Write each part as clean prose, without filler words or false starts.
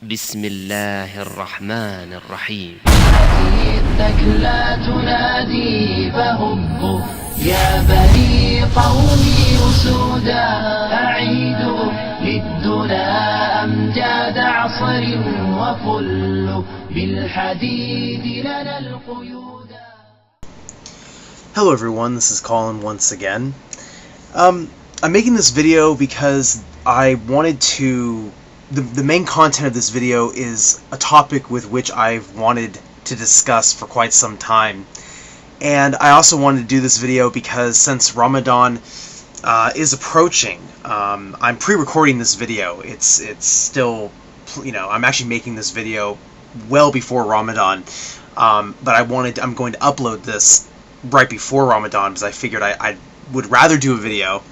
بسم الله الرحمن الرحيم. إنك لا تنادي فهبوا يا بني قومي أسودا أعيدوا للدنا أمجاد عصر وفلوا بالحديد لنا القيودا. Hello everyone, this is Colin once again. I'm making this video because I wanted to... The main content of this video is a topic with which I've wanted to discuss for quite some time. And I also wanted to do this video because since Ramadan is approaching, I'm pre-recording this video. It's still, I'm actually making this video well before Ramadan. But I'm going to upload this right before Ramadan because I figured I would rather do a video,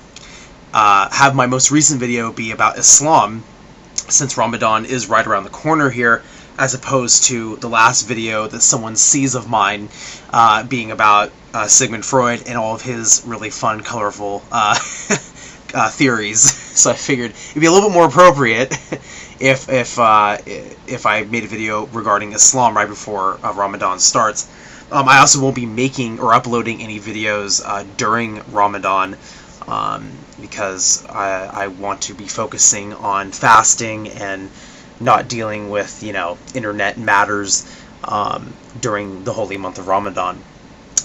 have my most recent video be about Islam, since Ramadan is right around the corner here, as opposed to the last video that someone sees of mine being about Sigmund Freud and all of his really fun, colorful theories. So I figured it'd be a little bit more appropriate if I made a video regarding Islam right before Ramadan starts. I also won't be making or uploading any videos during Ramadan, because I want to be focusing on fasting and not dealing with, internet matters during the holy month of Ramadan.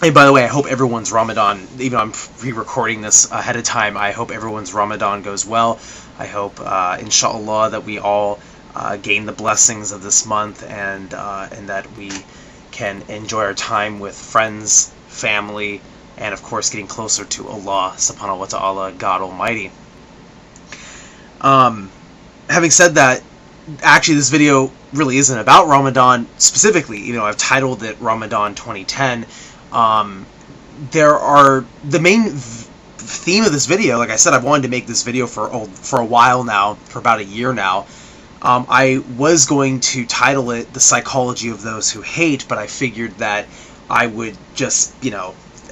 And by the way, I hope everyone's Ramadan, even though I'm pre-recording this ahead of time, I hope everyone's Ramadan goes well. I hope, inshallah, that we all gain the blessings of this month and that we can enjoy our time with friends, family, and of course getting closer to Allah subhanahu wa ta'ala, God Almighty. Having said that, actually this video really isn't about Ramadan specifically. I've titled it Ramadan 2010. The main theme of this video, like I said, I've wanted to make this video for a while now, for about a year now. I was going to title it The Psychology of Those Who Hate, but I figured that I would just,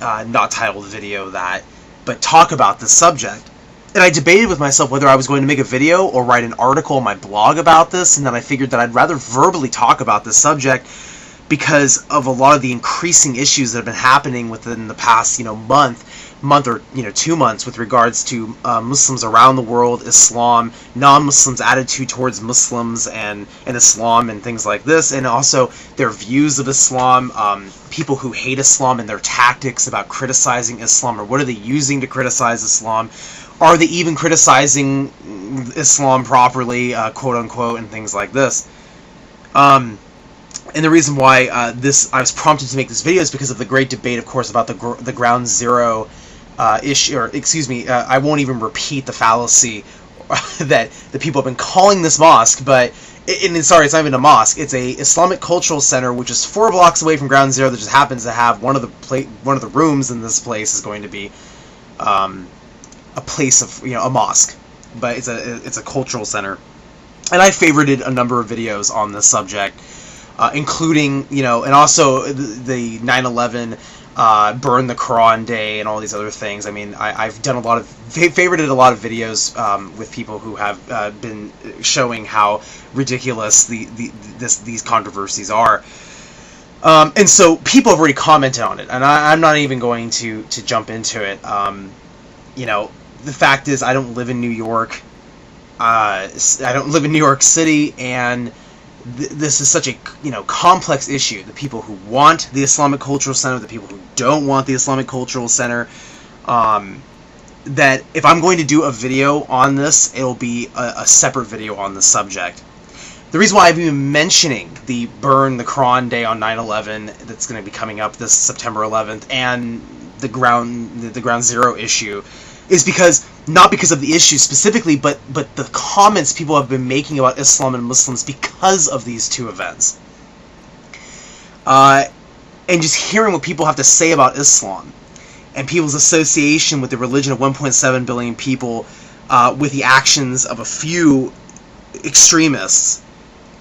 not title the video that, but talk about this subject. And I debated with myself whether I was going to make a video or write an article on my blog about this, and then I figured that I'd rather verbally talk about this subject because of a lot of the increasing issues that have been happening within the past, month or 2 months with regards to Muslims around the world, Islam, non-Muslims' attitude towards Muslims and Islam and things like this, and also their views of Islam, people who hate Islam and their tactics about criticizing Islam, or what are they using to criticize Islam? Are they even criticizing Islam properly, quote unquote, and things like this? And the reason why I was prompted to make this video is because of the great debate, of course, about the Ground Zero issue, or excuse me, I won't even repeat the fallacy that the people have been calling this mosque, but sorry, it's not even a mosque. It's a Islamic Cultural Center, which is 4 blocks away from Ground Zero. That just happens to have one of the rooms in this place is going to be a place of a mosque, but it's a cultural center. And I favorited a number of videos on this subject, including and also the 9/11 burn the Quran day and all these other things. I mean, I've done favorited a lot of videos with people who have been showing how ridiculous these controversies are. And so people have already commented on it, and I'm not even going to jump into it. The fact is, I don't live in New York. I don't live in New York City, and this is such a complex issue. The people who want the Islamic Cultural Center, the people who don't want the Islamic Cultural Center, that if I'm going to do a video on this, it'll be a separate video on the subject. The reason why I'm even mentioning the Burn the Quran Day on 9/11 that's going to be coming up this September 11th and the Ground Zero issue is not because of the issue specifically, but the comments people have been making about Islam and Muslims because of these two events. And just hearing what people have to say about Islam and people's association with the religion of 1.7 billion people with the actions of a few extremists,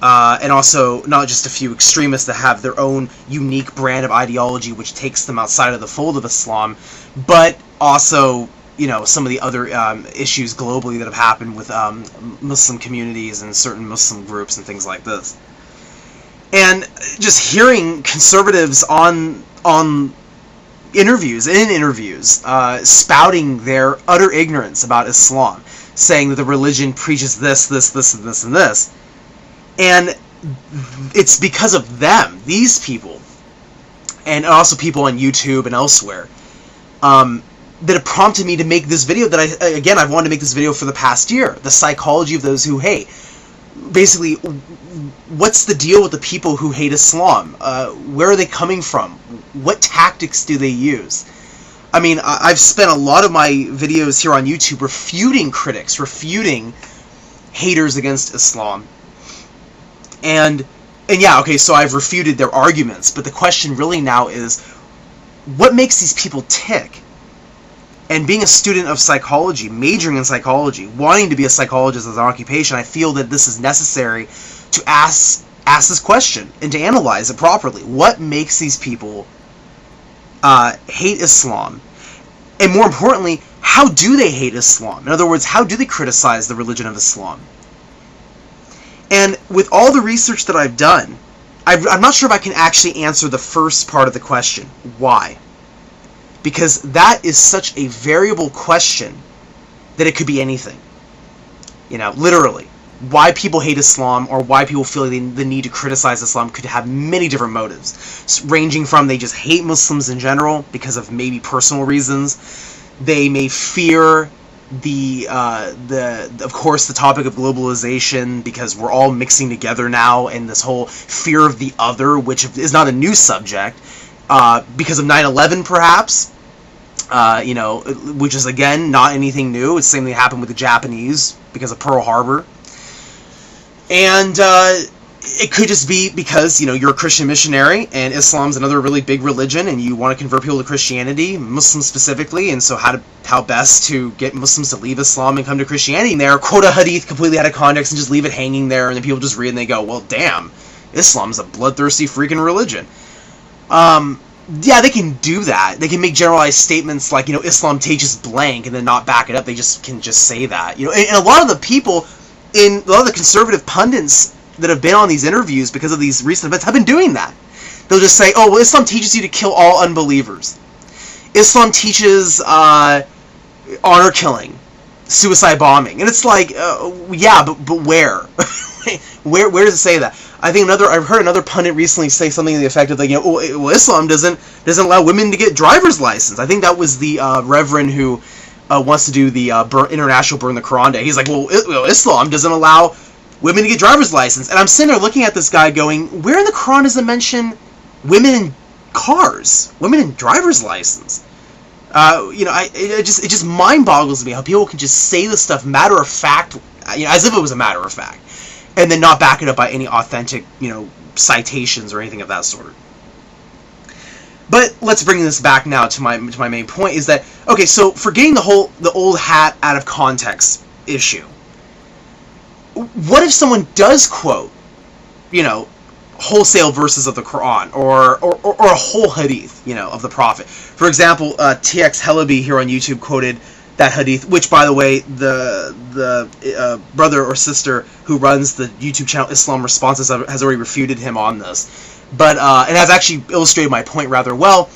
and also not just a few extremists that have their own unique brand of ideology which takes them outside of the fold of Islam, but also some of the other issues globally that have happened with Muslim communities and certain Muslim groups and things like this. And just hearing conservatives in interviews, spouting their utter ignorance about Islam, saying that the religion preaches this, this, this, and this, and this. And it's because of them, these people, and also people on YouTube and elsewhere, that have prompted me to make this video that I've wanted to make this video for the past year. The psychology of those who hate. Basically, what's the deal with the people who hate Islam? Where are they coming from? What tactics do they use? I mean, I've spent a lot of my videos here on YouTube refuting critics, refuting haters against Islam. And yeah, okay, so I've refuted their arguments, but the question really now is, what makes these people tick? And being a student of psychology, majoring in psychology, wanting to be a psychologist as an occupation, I feel that this is necessary to ask this question and to analyze it properly. What makes these people hate Islam? And more importantly, how do they hate Islam? In other words, how do they criticize the religion of Islam? And with all the research that I've done, I'm not sure if I can actually answer the first part of the question. Why? Because that is such a variable question that it could be anything. Literally. Why people hate Islam or why people feel the need to criticize Islam could have many different motives, ranging from they just hate Muslims in general because of maybe personal reasons. They may fear of course, the topic of globalization, because we're all mixing together now, and this whole fear of the other, which is not a new subject, because of 9/11, perhaps, which is, again, not anything new. It's the same thing that happened with the Japanese because of Pearl Harbor. And it could just be because, you're a Christian missionary, and Islam's another really big religion, and you want to convert people to Christianity, Muslims specifically, and so how best to get Muslims to leave Islam and come to Christianity, and there, quote a hadith completely out of context and just leave it hanging there, and then people just read and they go, well, damn, Islam's a bloodthirsty freaking religion. Yeah, they can do that. They can make generalized statements like, Islam teaches blank, and then not back it up. They can just say that. And a lot of the people, a lot of the conservative pundits that have been on these interviews because of these recent events have been doing that. They'll just say, oh, well, Islam teaches you to kill all unbelievers. Islam teaches honor killing, suicide bombing. And it's like, yeah, but where? where does it say that? I've heard another pundit recently say something to the effect of, like, well, Islam doesn't allow women to get driver's license. I think that was the reverend who wants to do the International Burn the Quran Day. He's like, well, Islam doesn't allow women to get driver's license. And I'm sitting there looking at this guy going, where in the Quran does it mention women in cars? Women in driver's license? It just mind boggles me how people can just say this stuff matter of fact, as if it was a matter of fact, and then not back it up by any authentic, citations or anything of that sort. But let's bring this back now to my main point, is that, okay, so forgetting the old hat out of context issue, what if someone does quote, wholesale verses of the Quran or a whole hadith, of the Prophet? For example, TX Helaby here on YouTube quoted that hadith, which, by the way, the brother or sister who runs the YouTube channel Islam Responses has already refuted him on this. But it has actually illustrated my point rather well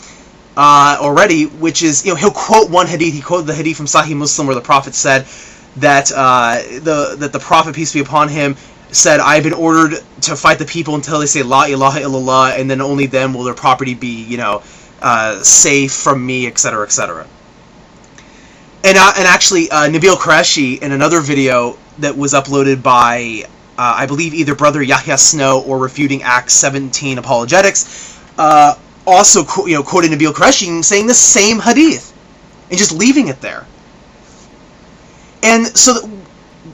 already, which is, he'll quote one hadith. He quoted the hadith from Sahih Muslim where the Prophet said that the Prophet, peace be upon him, said, I've been ordered to fight the people until they say La ilaha illallah, and then only then will their property be, safe from me, etc., etc. And actually, Nabeel Qureshi, in another video that was uploaded by, I believe, either Brother Yahya Snow or Refuting Acts 17 Apologetics, also quoted Nabeel Qureshi saying the same hadith and just leaving it there. And so,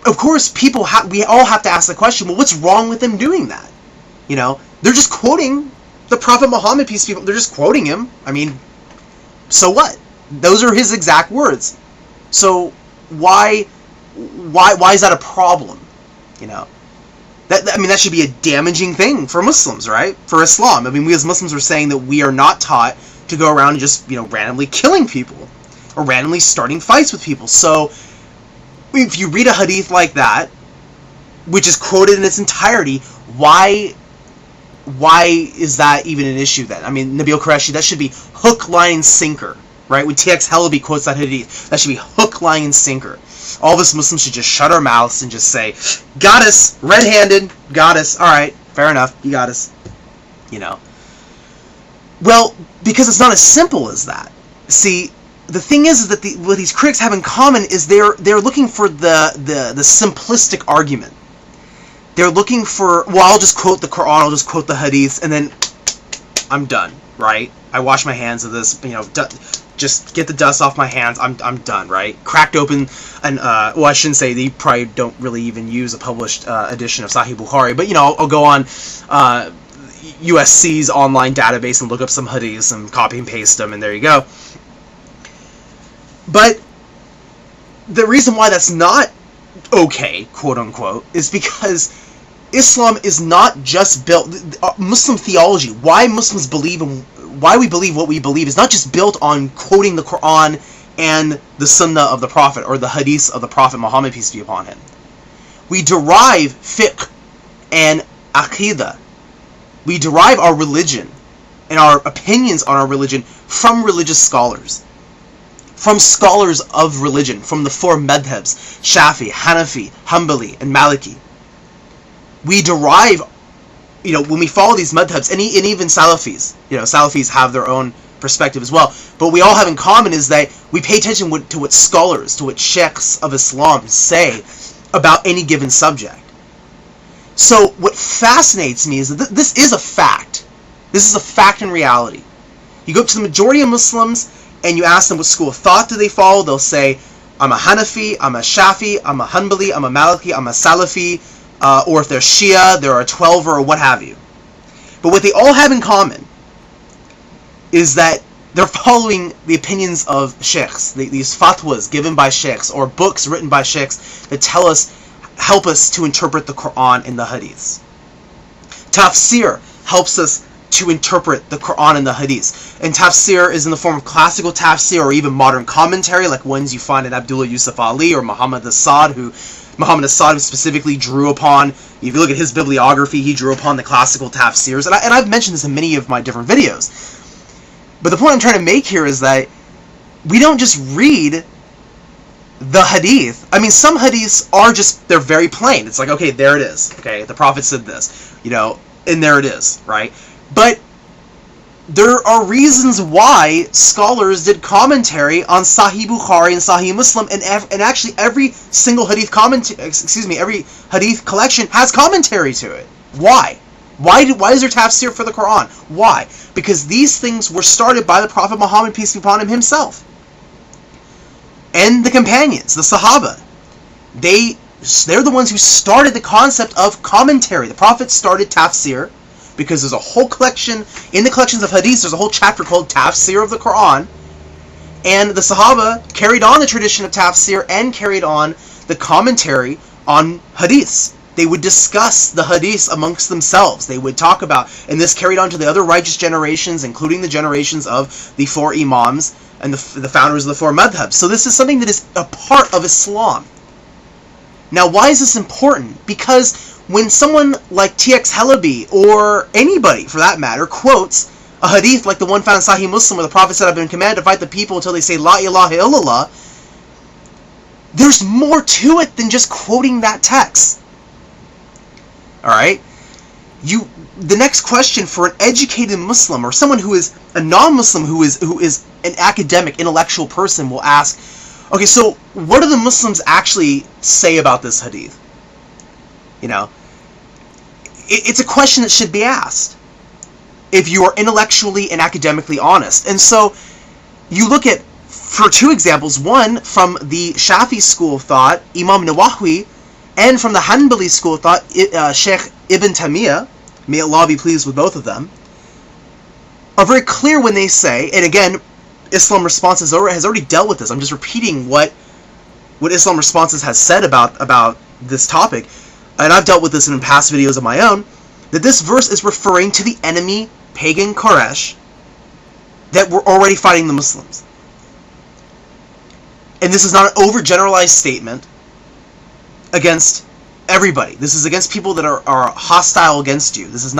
of course, we all have to ask the question, well, what's wrong with them doing that? They're just quoting the Prophet Muhammad, peace be upon him. They're just quoting him. I mean, so what? Those are his exact words. So why is that a problem? That should be a damaging thing for Muslims, right? For Islam. I mean, we as Muslims are saying that we are not taught to go around and just, randomly killing people or randomly starting fights with people. So if you read a hadith like that, which is quoted in its entirety, why is that even an issue then? I mean, Nabeel Qureshi, that should be hook, line, and sinker, right? When TX Halabi quotes that hadith, that should be hook, line, and sinker. All of us Muslims should just shut our mouths and just say, got us, red-handed, got us, alright, fair enough, you got us, you know. Well, because it's not as simple as that. See, the thing is that what these critics have in common is they're looking for the simplistic argument. They're looking for, well, I'll just quote the Quran, I'll just quote the hadith, and then I'm done, right? I wash my hands of this, you know, just get the dust off my hands, I'm done, right? Cracked open, and, well, I shouldn't say, they probably don't really even use a published edition of Sahih Bukhari, but, you know, I'll go on USC's online database and look up some hadiths and copy and paste them, and there you go. But the reason why that's not okay, quote-unquote, is because Islam is not just built... Muslim theology, why Muslims believe in... Why we believe what we believe is not just built on quoting the Quran and the Sunnah of the Prophet, or the hadiths of the Prophet Muhammad, peace be upon him. We derive fiqh and aqidah. We derive our religion and our opinions on our religion from religious scholars. From scholars of religion, from the four madhabs, Shafi, Hanafi, Hanbali, and Maliki. We derive, you know, when we follow these madhabs, and even Salafis, you know, Salafis have their own perspective as well, but we all have in common is that we pay attention to what scholars, to what sheikhs of Islam say about any given subject. So what fascinates me is that this is a fact. This is a fact in reality. You go up to the majority of Muslims and you ask them what school of thought do they follow, they'll say, I'm a Hanafi, I'm a Shafi, I'm a Hanbali, I'm a Maliki, I'm a Salafi, or if they're Shia, they're a 12er, or what have you. But what they all have in common is that they're following the opinions of sheikhs, these fatwas given by sheikhs, or books written by sheikhs that help us to interpret the Quran and the hadiths. Tafseer helps us to interpret the Quran and the hadiths. And tafsir is in the form of classical tafsir or even modern commentary, like ones you find in Abdullah Yusuf Ali or Muhammad Asad, who specifically drew upon. If you look at his bibliography, he drew upon the classical tafsirs. And I've mentioned this in many of my different videos. But the point I'm trying to make here is that we don't just read the hadith. I mean, some hadiths are just, they're very plain. It's like, okay, there it is. Okay, the Prophet said this, you know, and there it is, right? But there are reasons why scholars did commentary on Sahih Bukhari and Sahih Muslim, and actually every single hadith every hadith collection has commentary to it. Why? Why is there tafsir for the Quran? Why? Because these things were started by the Prophet Muhammad, peace be upon him, himself. And the companions, the Sahaba. They're the ones who started the concept of commentary. The Prophet started tafsir, because there's a whole collection, in the collections of hadiths, there's a whole chapter called Tafsir of the Quran, and the Sahaba carried on the tradition of tafsir and carried on the commentary on hadiths. They would discuss the hadiths amongst themselves. They would talk about, and this carried on to the other righteous generations, including the generations of the four imams and the founders of the four madhabs. So this is something that is a part of Islam. Now, why is this important? Because when someone like TX Halabi, or anybody for that matter, quotes a hadith like the one found in Sahih Muslim where the Prophet said, I've been commanded to fight the people until they say La ilaha illallah, there's more to it than just quoting that text. Alright? The next question for an educated Muslim, or someone who is a non-Muslim who is an academic, intellectual person, will ask, okay, so what do the Muslims actually say about this hadith? You know, it's a question that should be asked if you are intellectually and academically honest. And so you look at, for two examples, one from the Shafi school of thought, Imam Nawawi, and from the Hanbali school of thought, Sheikh Ibn Taymiyyah, may Allah be pleased with both of them, are very clear when they say, and again, Islam Responses has already dealt with this. I'm just repeating what Islam Responses has said about this topic, and I've dealt with this in past videos of my own, that this verse is referring to the enemy, pagan Quraysh, that were already fighting the Muslims. and this is not an overgeneralized statement against everybody. This is against people that are hostile against you. This is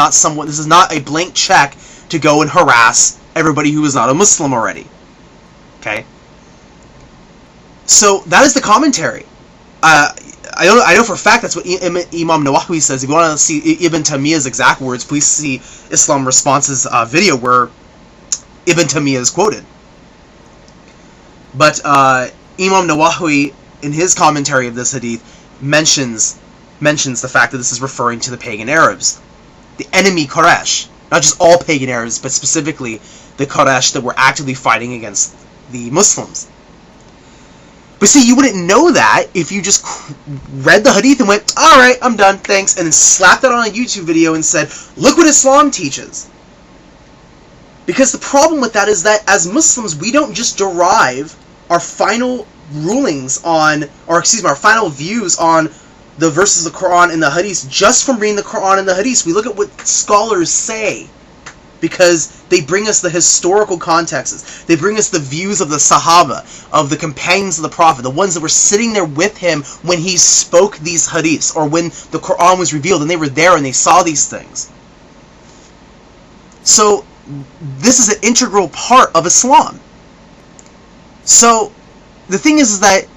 not a blank check to go and harass everybody who is not a Muslim already. Okay? So that is the commentary. I know for a fact that's what Imam Nawawi says. If you want to see Ibn Taymiyyah's exact words, please see Islam Response's video where Ibn Taymiyyah is quoted. But Imam Nawawi, in his commentary of this hadith, mentions the fact that this is referring to the pagan Arabs, the enemy Quraysh, not just all pagan Arabs, but specifically the Quraysh that were actively fighting against the Muslims. But see, you wouldn't know that if you just read the hadith and went, alright, I'm done, thanks, and then slapped it on a YouTube video and said, look what Islam teaches. Because the problem with that is that as Muslims, we don't just derive our final rulings on, our final views on the verses of the Quran and the hadith just from reading the Quran and the hadith. We look at what scholars say, because they bring us the historical contexts. They bring us the views of the Sahaba, of the companions of the Prophet, the ones that were sitting there with him when he spoke these hadiths, or when the Quran was revealed and they were there and they saw these things. So this is an integral part of Islam. So the thing is that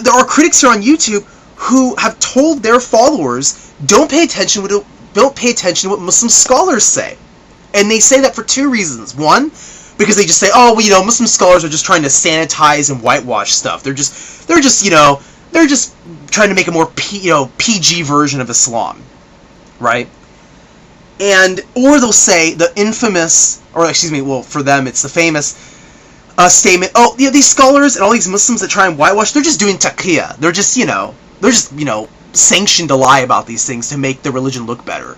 there are critics here on YouTube who have told their followers, don't pay attention to what Muslim scholars say. And they say that for two reasons. One, because they just say, oh, well, Muslim scholars are just trying to sanitize and whitewash stuff. They're just trying to make a more PG version of Islam, right? Or they'll say the infamous, for them it's the famous statement, oh, these scholars and all these Muslims that try and whitewash, they're just doing taqiyya. They're just sanctioned to lie about these things to make the religion look better.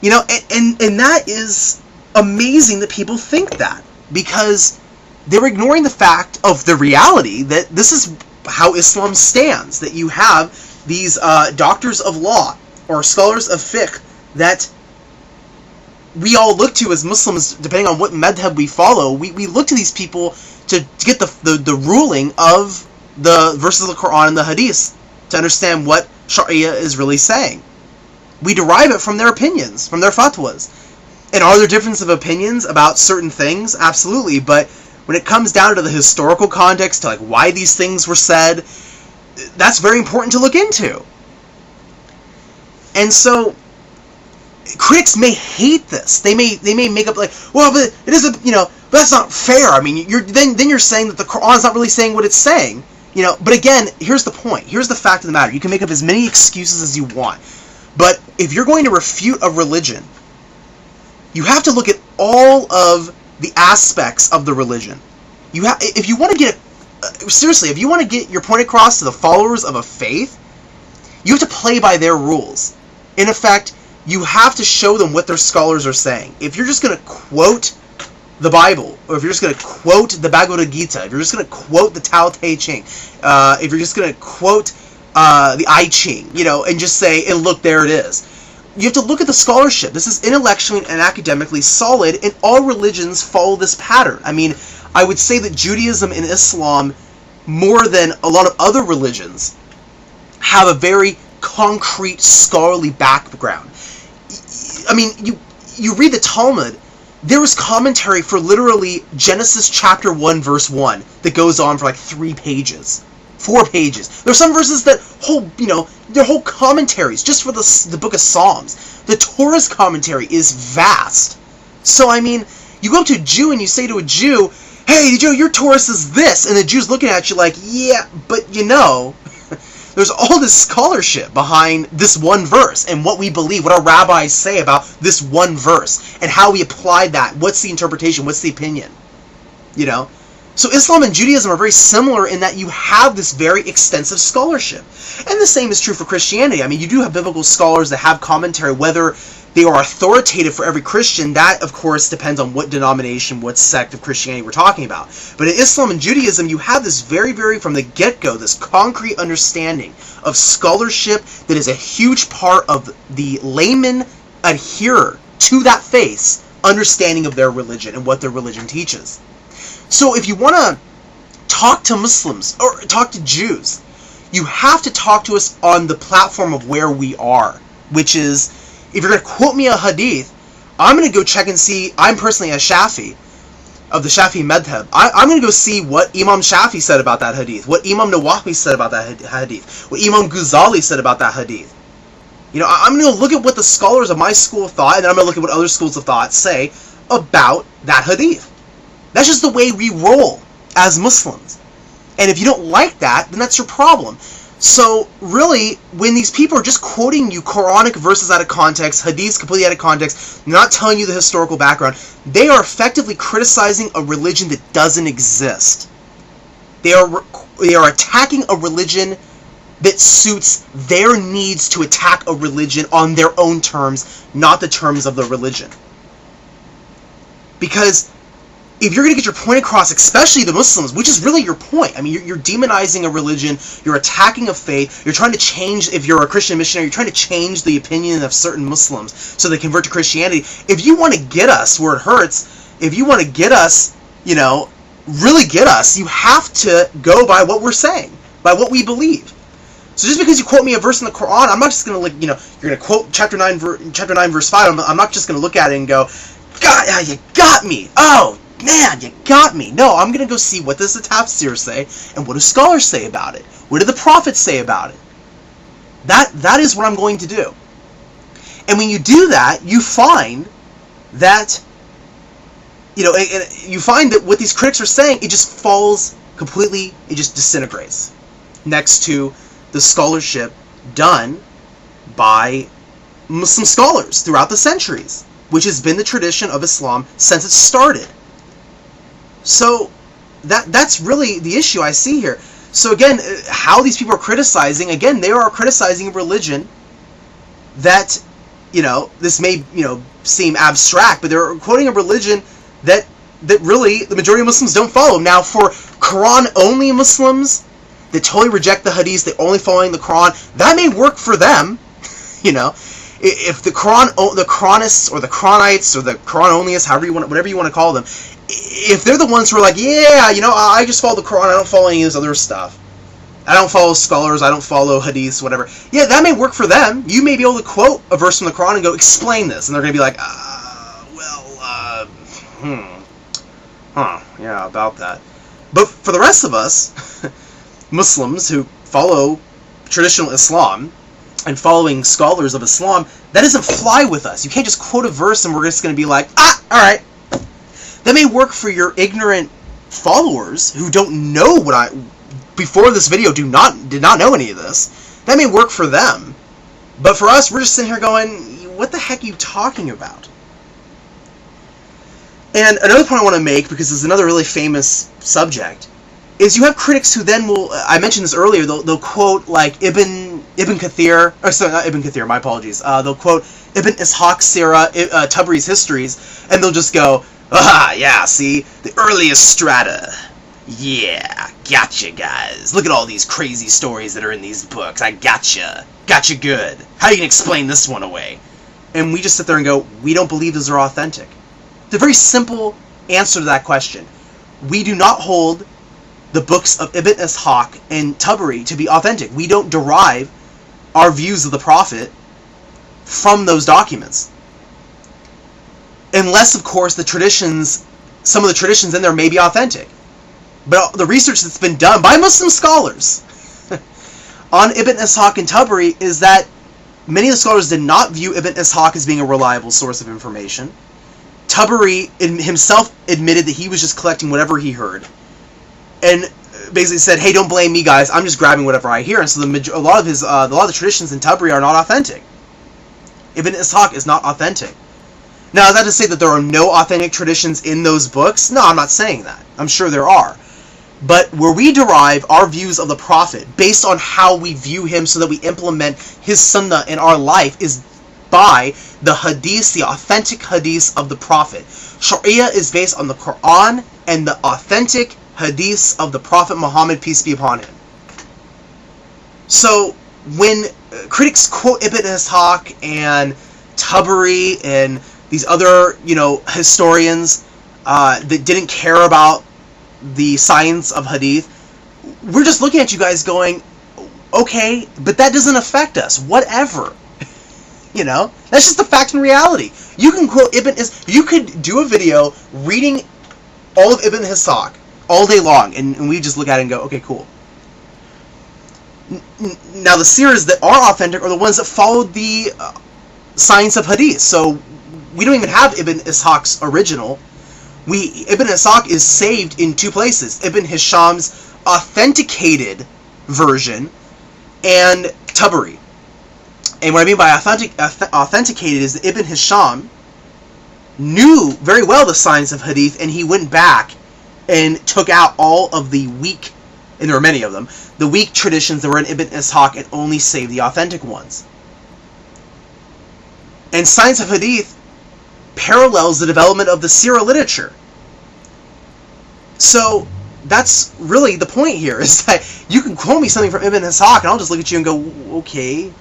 And that is amazing that people think that, because they're ignoring the fact of the reality that this is how Islam stands, that you have these doctors of law or scholars of fiqh that we all look to as Muslims, depending on what madhab we follow. We look to these people to get the ruling of the verses of the Quran and the hadith to understand what Sharia is really saying. We derive it from their opinions, from their fatwas. And are there differences of opinions about certain things? Absolutely. But when it comes down to the historical context, to like why these things were said, that's very important to look into. And so critics may hate this. They may make up like, well, but it is but that's not fair. I mean, you're saying that the Quran's not really saying what it's saying. But again, here's the point. Here's the fact of the matter. You can make up as many excuses as you want. But if you're going to refute a religion, you have to look at all of the aspects of the religion. If you want to get your point across to the followers of a faith, you have to play by their rules. In effect, you have to show them what their scholars are saying. If you're just going to quote the Bible, or if you're just going to quote the Bhagavad Gita, if you're just going to quote the Tao Te Ching, if you're just going to quote the I Ching, and just say, and look, there it is. You have to look at the scholarship. This is intellectually and academically solid, and all religions follow this pattern. I mean, I would say that Judaism and Islam, more than a lot of other religions, have a very concrete scholarly background. I mean, you read the Talmud, there was commentary for literally Genesis chapter 1, verse 1, that goes on for like 3 pages. 4 pages. There are some verses that they're whole commentaries just for the book of Psalms. The Torah's commentary is vast. So, I mean, you go up to a Jew and you say to a Jew, hey, Jew, your Torah says this, and the Jew's looking at you like, yeah, but there's all this scholarship behind this one verse and what we believe, what our rabbis say about this one verse, and how we apply that. What's the interpretation? What's the opinion? So Islam and Judaism are very similar in that you have this very extensive scholarship. And the same is true for Christianity. I mean, you do have biblical scholars that have commentary, whether they are authoritative for every Christian. That, of course, depends on what denomination, what sect of Christianity we're talking about. But in Islam and Judaism, you have this very, very, from the get-go, this concrete understanding of scholarship that is a huge part of the layman adherer to that faith's understanding of their religion and what their religion teaches. So if you want to talk to Muslims or talk to Jews. You have to talk to us on the platform of where we are, which is, if you're going to quote me a hadith, I'm going to go check and see. I'm personally a Shafi, of the Shafi madhab. I'm going to go see what Imam Shafi said about that hadith, what Imam Nawawi said about that hadith, what Imam Ghazali said about that hadith. You know, I'm going to look at what the scholars of my school of thought, and then I'm going to look at what other schools of thought say about that hadith. That's just the way we roll as Muslims. And if you don't like that, then that's your problem. So really, when these people are just quoting you Quranic verses out of context, hadiths completely out of context, not telling you the historical background, they are effectively criticizing a religion that doesn't exist. They are attacking a religion that suits their needs to attack a religion on their own terms, not the terms of the religion. Because if you're going to get your point across, especially the Muslims, which is really your point, I mean, you're demonizing a religion, you're attacking a faith, you're trying to change, if you're a Christian missionary, you're trying to change the opinion of certain Muslims so they convert to Christianity. If you want to get us where it hurts, if you want to get us, you know, really get us, you have to go by what we're saying, by what we believe. So just because you quote me a verse in the Quran, I'm not just going to, like, you know, you're going to quote chapter 9 verse 5, I'm not just going to look at it and go, God, you got me, oh, man, you got me. No, I'm going to go see what does the Tafseer say, and what do scholars say about it? What do the prophets say about it? That is what I'm going to do. And when you do that, you find that, you know, you find that what these critics are saying, it just falls completely, it just disintegrates next to the scholarship done by Muslim scholars throughout the centuries, which has been the tradition of Islam since it started. So that's really the issue I see here. So again, how these people are criticizing, again, they are criticizing a religion that, you know, this may, you know, seem abstract, but they're quoting a religion that really the majority of Muslims don't follow. Now, for Quran-only Muslims that totally reject the hadiths, they're only following the Quran, that may work for them, you know. If the Quranists or the Quranites or the Quran-onlyists, whatever you want to call them, if they're the ones who are like, yeah, you know, I just follow the Quran, I don't follow any of this other stuff, I don't follow scholars, I don't follow hadiths, whatever, yeah, that may work for them. You may be able to quote a verse from the Quran and go, explain this, and they're going to be like, yeah, about that. But for the rest of us, Muslims who follow traditional Islam, and following scholars of Islam, that doesn't fly with us. You can't just quote a verse and we're just going to be like, alright. That may work for your ignorant followers who don't know what before this video, did not know any of this. That may work for them. But for us, we're just sitting here going, what the heck are you talking about? And another point I want to make, because this is another really famous subject, is you have critics who then will, I mentioned this earlier, they'll quote like Ibn Kathir, or sorry, not Ibn Kathir, my apologies, they'll quote Ibn Ishaq's Sirah, Tabri's histories, and they'll just go, yeah, see, the earliest strata, yeah, gotcha guys, look at all these crazy stories that are in these books, I gotcha good, how are you going to explain this one away? And we just sit there and go, we don't believe those are authentic. It's a very simple answer to that question. We do not hold the books of Ibn Ishaq and Tabari to be authentic. We don't derive our views of the Prophet from those documents. Unless, of course, the traditions, some of the traditions in there may be authentic. But the research that's been done by Muslim scholars on Ibn Ishaq and Tabari is that many of the scholars did not view Ibn Ishaq as being a reliable source of information. Tabari himself admitted that he was just collecting whatever he heard. And basically said, hey, don't blame me, guys. I'm just grabbing whatever I hear. And so a lot of the traditions in Tabari are not authentic. Ibn Ishaq is not authentic. Now, is that to say that there are no authentic traditions in those books? No, I'm not saying that. I'm sure there are. But where we derive our views of the Prophet based on how we view him so that we implement his sunnah in our life is by the hadiths, the authentic hadiths of the Prophet. Sharia is based on the Quran and the authentic hadiths of the Prophet Muhammad, peace be upon him. So when critics quote Ibn Ishaq and Tabari and these other, historians that didn't care about the science of hadith, we're just looking at you guys going, okay, but that doesn't affect us. Whatever. You know? That's just the fact and reality. You can quote you could do a video reading all of Ibn Ishaq all day long, and we just look at it and go, okay, cool. Now, the seers that are authentic are the ones that followed the science of hadith. So, we don't even have Ibn Ishaq's original. Ibn Ishaq is saved in two places. Ibn Hisham's authenticated version and Tabari. And what I mean by authenticated is that Ibn Hisham knew very well the science of hadith, and he went back and took out all of the weak, and there were many of them, the weak traditions that were in Ibn Ishaq, and only saved the authentic ones. And science of hadith parallels the development of the Sirah literature. So that's really the point here, is that you can quote me something from Ibn Ishaq, and I'll just look at you and go, okay,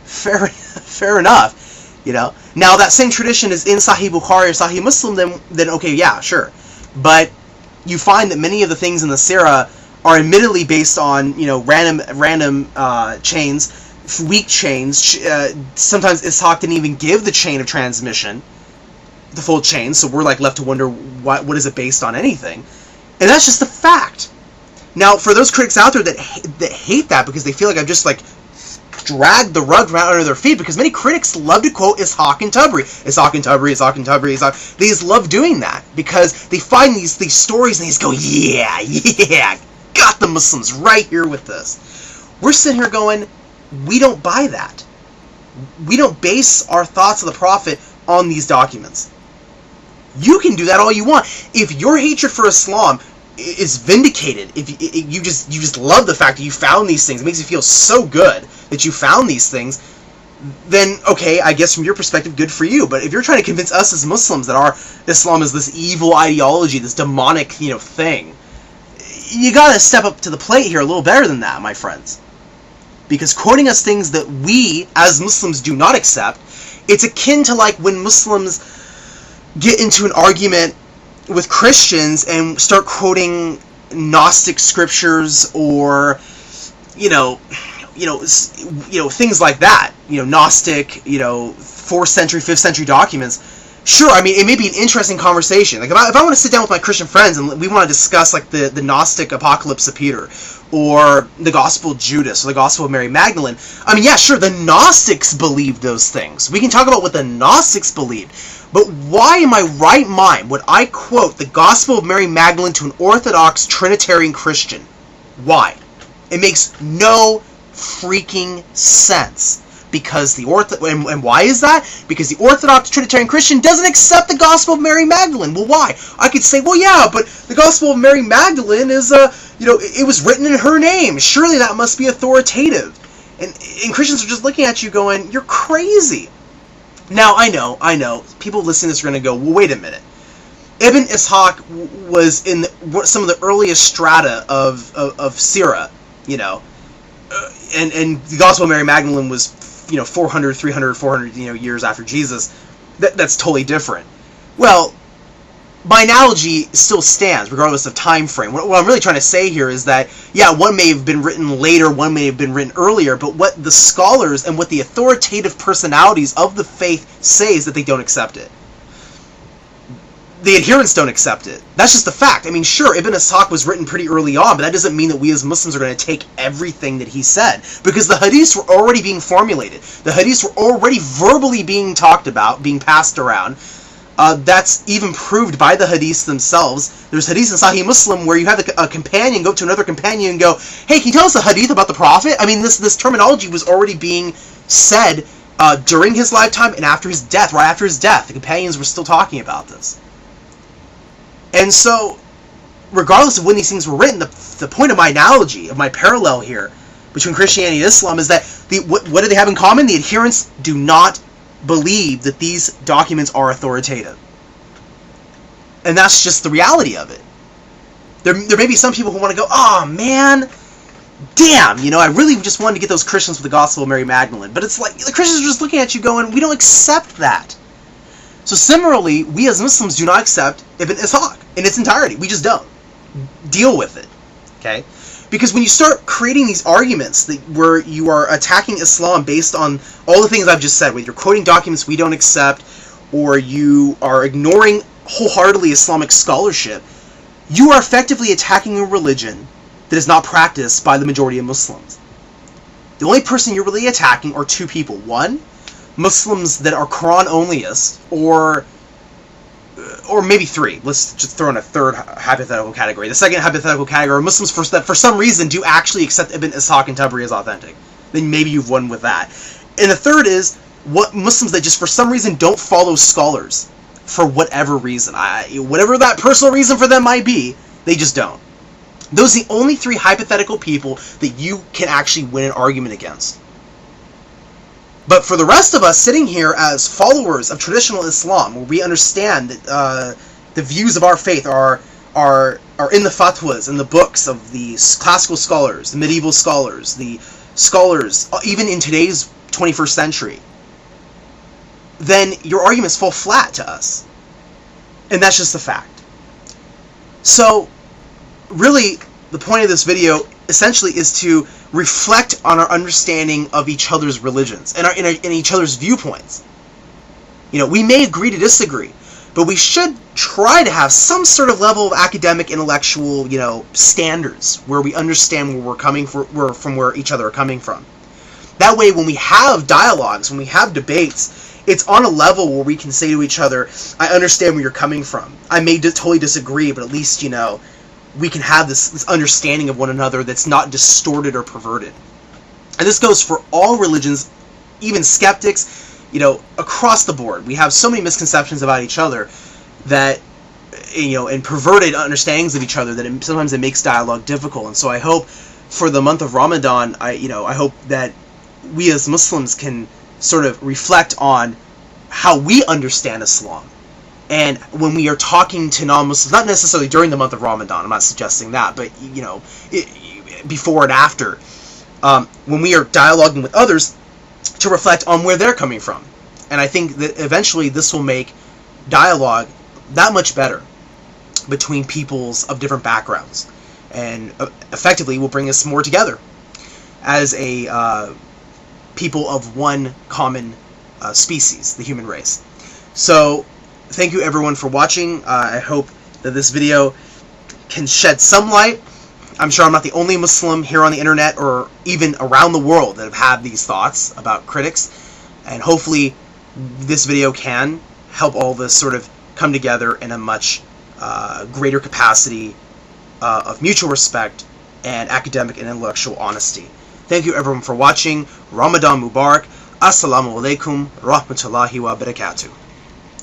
fair enough, you know. Now, that same tradition is in Sahih Bukhari or Sahih Muslim, then okay, yeah, sure. But you find that many of the things in the Sirah are admittedly based on, you know, random chains, weak chains. Sometimes Ishaq didn't even give the chain of transmission, the full chain, so we're like left to wonder what is it based on anything. And that's just the fact. Now, for those critics out there that hate that because they feel like I've just like dragged the rug around under their feet, because many critics love to quote Ishaq and Tabari. Ishaq and Tabari, Ishaq and Tabari, Ishaq. They just love doing that because they find these stories and they just go, yeah, got the Muslims right here with this. We're sitting here going, we don't buy that. We don't base our thoughts of the Prophet on these documents. You can do that all you want. If your hatred for Islam is vindicated, if you just love the fact that you found these things, it makes you feel so good that you found these things, then okay, I guess from your perspective, good for you. But if you're trying to convince us as Muslims that our Islam is this evil ideology, this demonic, you know, thing, you gotta step up to the plate here a little better than that, my friends. Because quoting us things that we as Muslims do not accept, it's akin to like when Muslims get into an argument with Christians and start quoting Gnostic scriptures or you know things like that, Gnostic, 4th century, 5th century documents. Sure, I mean, it may be an interesting conversation. Like, if I want to sit down with my Christian friends and we want to discuss, like, the Gnostic Apocalypse of Peter, or the Gospel of Judas, or the Gospel of Mary Magdalene, I mean, yeah, sure, the Gnostics believed those things. We can talk about what the Gnostics believed. But why in my right mind would I quote the Gospel of Mary Magdalene to an Orthodox Trinitarian Christian? Why? It makes no freaking sense. Because and why is that? Because the Orthodox Trinitarian Christian doesn't accept the Gospel of Mary Magdalene. Well, why? I could say, well, yeah, but the Gospel of Mary Magdalene is, it was written in her name. Surely that must be authoritative. And Christians are just looking at you going, you're crazy. Now, I know, people listening to this are going to go, well, wait a minute. Ibn Ishaq was in some of the earliest strata of Sirah, and the Gospel of Mary Magdalene was 400, 300, 400, years after Jesus. That's totally different. Well, my analogy still stands, regardless of time frame. What I'm really trying to say here is that, yeah, one may have been written later, one may have been written earlier, but what the scholars and what the authoritative personalities of the faith say is that they don't accept it. The adherents don't accept it. That's just the fact. I mean, sure, Ibn Ishaq was written pretty early on, but that doesn't mean that we as Muslims are going to take everything that he said. Because the hadiths were already being formulated. The hadiths were already verbally being talked about, being passed around. That's even proved by the hadiths themselves. There's hadiths in Sahih Muslim where you have a companion go to another companion and go, hey, can you tell us a hadith about the Prophet? I mean, this terminology was already being said during his lifetime and after his death. Right after his death, the companions were still talking about this. And so, regardless of when these things were written, the point of my analogy, of my parallel here between Christianity and Islam is that what do they have in common? The adherents do not believe that these documents are authoritative. And that's just the reality of it. There may be some people who want to go, oh man, damn, I really just wanted to get those Christians with the Gospel of Mary Magdalene. But it's like, the Christians are just looking at you going, we don't accept that. So similarly, we as Muslims do not accept Ibn Ishaq in its entirety. We just don't. deal with it, okay? Because when you start creating these arguments where you are attacking Islam based on all the things I've just said, whether you're quoting documents we don't accept, or you are ignoring wholeheartedly Islamic scholarship, you are effectively attacking a religion that is not practiced by the majority of Muslims. The only person you're really attacking are two people. One, Muslims that are Quran-onlyists, or maybe three. Let's just throw in a third hypothetical category. The second hypothetical category are Muslims that for some reason do actually accept Ibn Ishaq and Tabari as authentic. Then maybe you've won with that. And the third is what Muslims that just for some reason don't follow scholars for whatever reason. Whatever that personal reason for them might be, they just don't. Those are the only three hypothetical people that you can actually win an argument against. But for the rest of us sitting here as followers of traditional Islam, where we understand that the views of our faith are in the fatwas, in the books of the classical scholars, the medieval scholars, the scholars, even in today's 21st century, then your arguments fall flat to us. And that's just a fact. So, really, the point of this video essentially is to reflect on our understanding of each other's religions and in each other's viewpoints. You know, we may agree to disagree, but we should try to have some sort of level of academic, intellectual, standards where we understand where we're coming from, where each other are coming from. That way, when we have dialogues, when we have debates, it's on a level where we can say to each other, I understand where you're coming from. I may totally disagree, but at least, we can have this understanding of one another that's not distorted or perverted. And this goes for all religions, even skeptics, across the board. We have so many misconceptions about each other that, and perverted understandings of each other that sometimes it makes dialogue difficult. And so I hope for the month of Ramadan, I hope that we as Muslims can sort of reflect on how we understand Islam. And when we are talking to non-Muslims, not necessarily during the month of Ramadan, I'm not suggesting that, but, before and after, when we are dialoguing with others, to reflect on where they're coming from. And I think that eventually this will make dialogue that much better between peoples of different backgrounds. And effectively will bring us more together as a people of one common species, the human race. So, thank you everyone for watching. I hope that this video can shed some light. I'm sure I'm not the only Muslim here on the internet or even around the world that have had these thoughts about critics. And hopefully this video can help all of us sort of come together in a much greater capacity of mutual respect and academic and intellectual honesty. Thank you everyone for watching. Ramadan Mubarak. Assalamu alaikum rahmatullahi wa barakatuh.